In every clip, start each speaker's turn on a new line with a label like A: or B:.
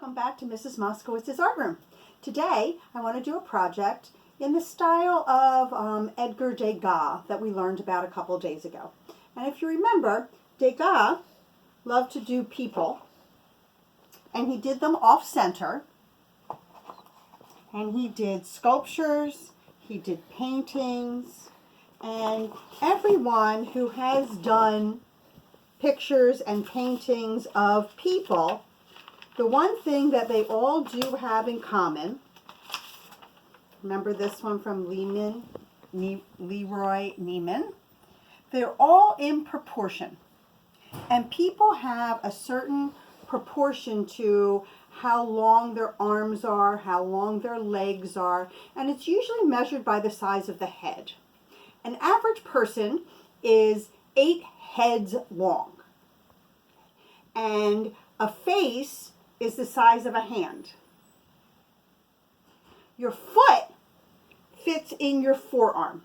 A: Welcome back to Mrs. Moskowitz's art room. Today I want to do a project in the style of Edgar Degas that we learned about a couple days ago. And if you remember, Degas loved to do people, and he did them off-center, and he did sculptures, he did paintings, and everyone who has done pictures and paintings of people, the one thing that they all do have in common, remember this one from Leroy Neiman, they're all in proportion. And people have a certain proportion to how long their arms are, how long their legs are, and it's usually measured by the size of the head. An average person is 8 heads long, and a face is the size of a hand. Your foot fits in your forearm,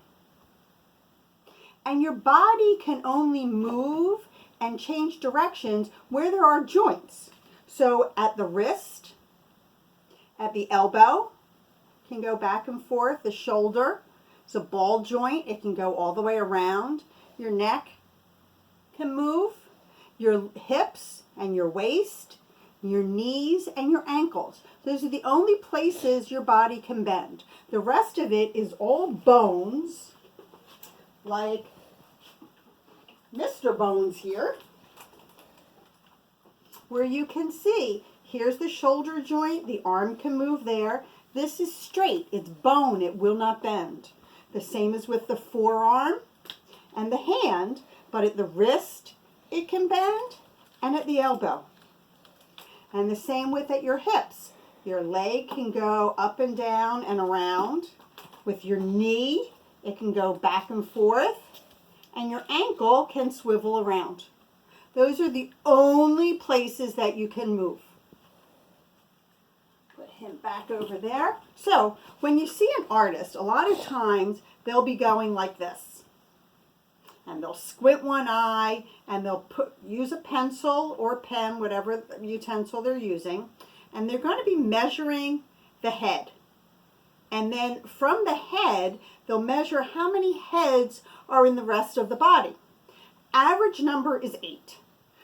A: and your body can only move and change directions where there are joints. So at the wrist, at the elbow, can go back and forth. The shoulder is a ball joint. It can go all the way around. Your neck can move. Your hips and your waist, your knees and your ankles. Those are the only places your body can bend. The rest of it is all bones, like Mr. Bones here, where you can see, here's the shoulder joint, the arm can move there. This is straight, it's bone, it will not bend. The same as with the forearm and the hand, but at the wrist, it can bend, and at the elbow. And the same with at your hips. Your leg can go up and down and around. With your knee, it can go back and forth. And your ankle can swivel around. Those are the only places that you can move. Put him back over there. So when you see an artist, a lot of times they'll be going like this. And they'll squint one eye, and they'll use a pencil or pen, whatever utensil they're using, and they're going to be measuring the head. And then from the head, they'll measure how many heads are in the rest of the body. Average number is 8.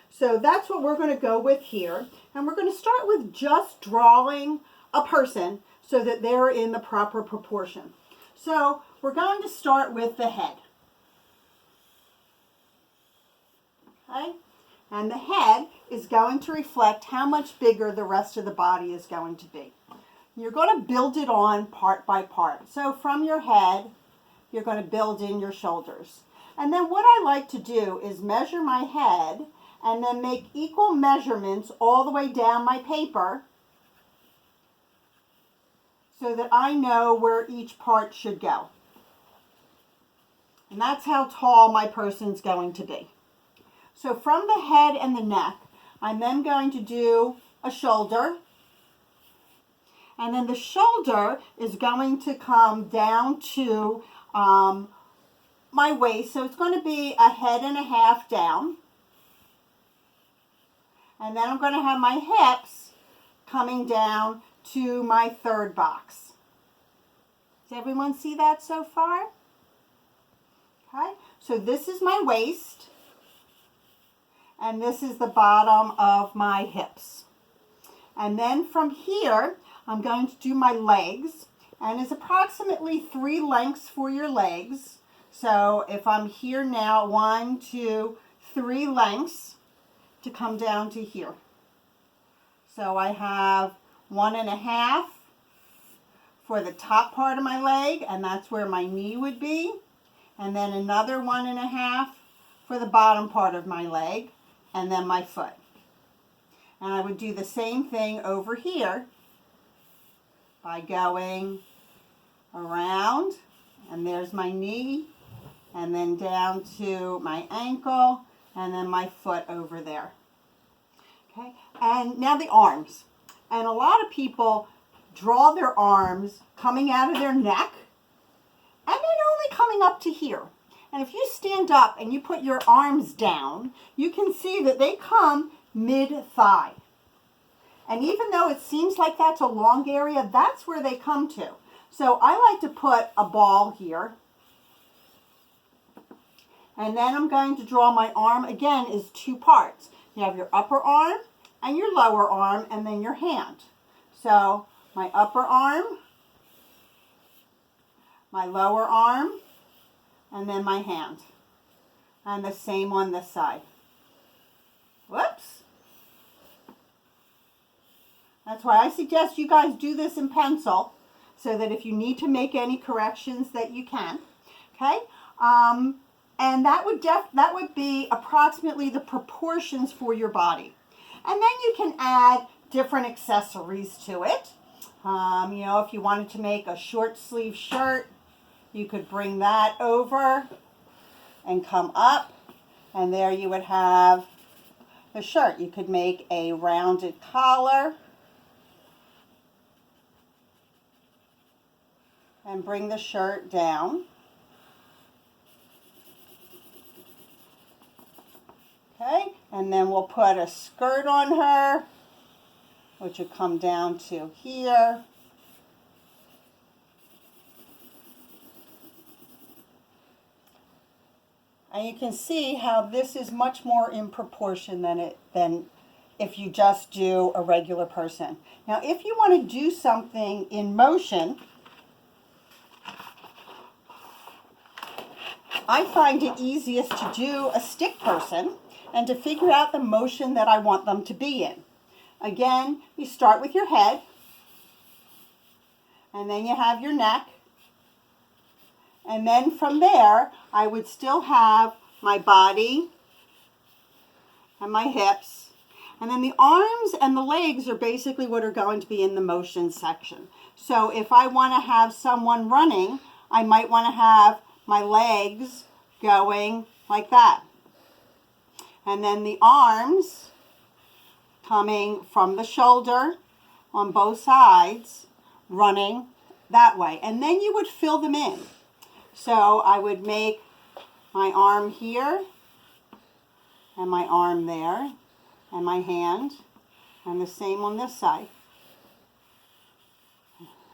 A: So that's what we're going to go with here. And we're going to start with just drawing a person so that they're in the proper proportion. So we're going to start with the head. Okay? And the head is going to reflect how much bigger the rest of the body is going to be. You're going to build it on part by part. So from your head, you're going to build in your shoulders. And then what I like to do is measure my head and then make equal measurements all the way down my paper so that I know where each part should go. And that's how tall my person's going to be. So from the head and the neck, I'm then going to do a shoulder. And then the shoulder is going to come down to my waist. So it's going to be a head and a half down. And then I'm going to have my hips coming down to my third box. Does everyone see that so far? Okay, so this is my waist. And this is the bottom of my hips. And then from here, I'm going to do my legs. And it's approximately 3 lengths for your legs. So if I'm here now, 1, 2, 3 lengths to come down to here. So I have 1.5 for the top part of my leg, and that's where my knee would be. And then another 1.5 for the bottom part of my leg, and then my foot. And I would do the same thing over here by going around, and there's my knee, and then down to my ankle, and then my foot over there. Okay, and now the arms. And a lot of people draw their arms coming out of their neck, and then only coming up to here. And if you stand up and you put your arms down, you can see that they come mid-thigh. And even though it seems like that's a long area, that's where they come to. So I like to put a ball here. And then I'm going to draw my arm, again, is two parts. You have your upper arm and your lower arm, and then your hand. So my upper arm, my lower arm, and then my hand. And the same on this side. Whoops. That's why I suggest you guys do this in pencil, so that if you need to make any corrections that you can. Okay? And that would be approximately the proportions for your body. And then you can add different accessories to it. You know, if you wanted to make a short sleeve shirt, you could bring that over and come up, and there you would have the shirt. You could make a rounded collar and bring the shirt down. Okay, and then we'll put a skirt on her, which would come down to here. And you can see how this is much more in proportion than if you just do a regular person. Now, if you want to do something in motion, I find it easiest to do a stick person and to figure out the motion that I want them to be in. Again, you start with your head, and then you have your neck, and then from there, I would still have my body and my hips, and then the arms and the legs are basically what are going to be in the motion section. So if I want to have someone running, I might want to have my legs going like that. And then the arms coming from the shoulder on both sides, running that way. And then you would fill them in. So I would make my arm here, and my arm there, and my hand, and the same on this side.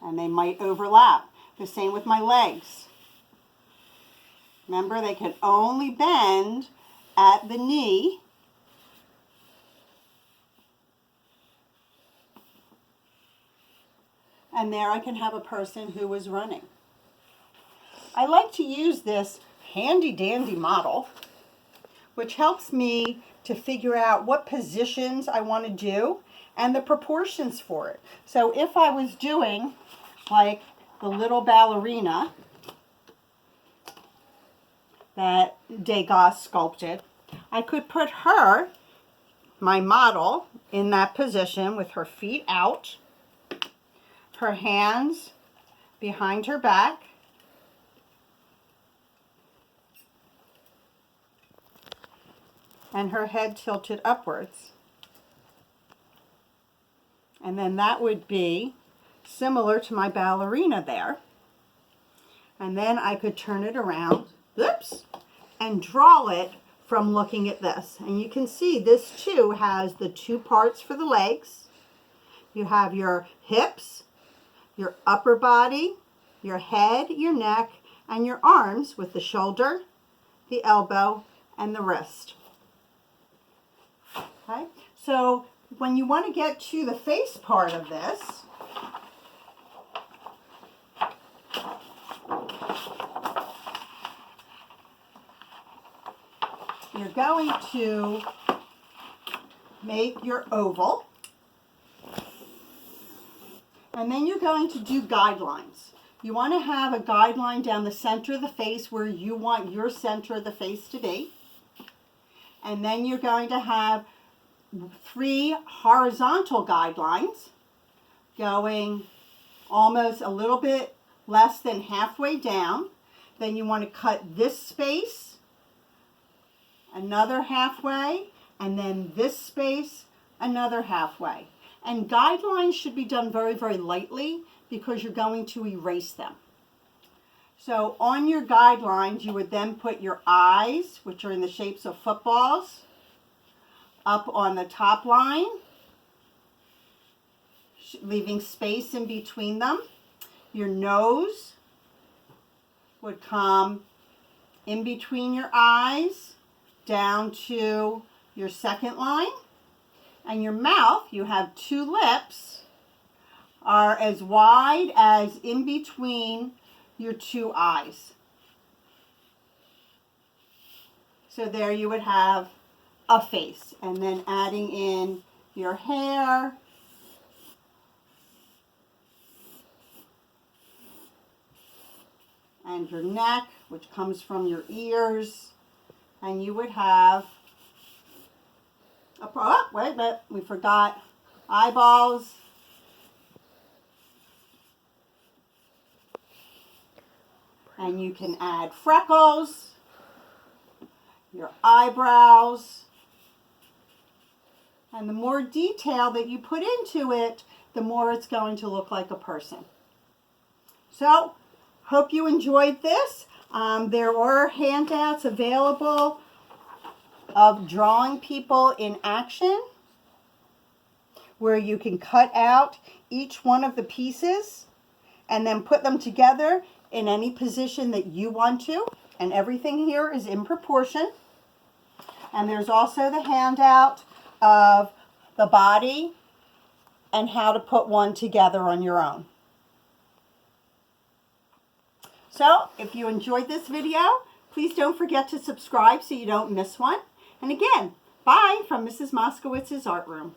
A: And they might overlap. The same with my legs. Remember, they can only bend at the knee. And there I can have a person who is running. I like to use this handy dandy model, which helps me to figure out what positions I want to do and the proportions for it. So if I was doing like the little ballerina that Degas sculpted, I could put her, my model, in that position with her feet out, her hands behind her back, and her head tilted upwards. And then that would be similar to my ballerina there. And then I could turn it around, oops, and draw it from looking at this. And you can see this too has the two parts for the legs. You have your hips, your upper body, your head, your neck, and your arms with the shoulder, the elbow, and the wrist. Okay, so when you want to get to the face part of this, you're going to make your oval, and then you're going to do guidelines. You want to have a guideline down the center of the face where you want your center of the face to be, and then you're going to have 3 horizontal guidelines going almost a little bit less than halfway down. Then you want to cut this space another halfway, and then this space another halfway. And guidelines should be done very, very lightly because you're going to erase them. So on your guidelines, you would then put your eyes, which are in the shapes of footballs, up on the top line, leaving space in between them. Your nose would come in between your eyes down to your second line. And your mouth, you have two lips, are as wide as in between your two eyes. So there you would have a face. And then adding in your hair, and your neck, which comes from your ears, and you would have wait a minute, we forgot eyeballs, and you can add freckles, your eyebrows, and the more detail that you put into it, the more it's going to look like a person. So, hope you enjoyed this. There are handouts available of drawing people in action, where you can cut out each one of the pieces and then put them together in any position that you want to. And everything here is in proportion. And there's also the handout of the body and how to put one together on your own. So, if you enjoyed this video, please don't forget to subscribe so you don't miss one. And again, bye from Mrs. Moskowitz's Art Room.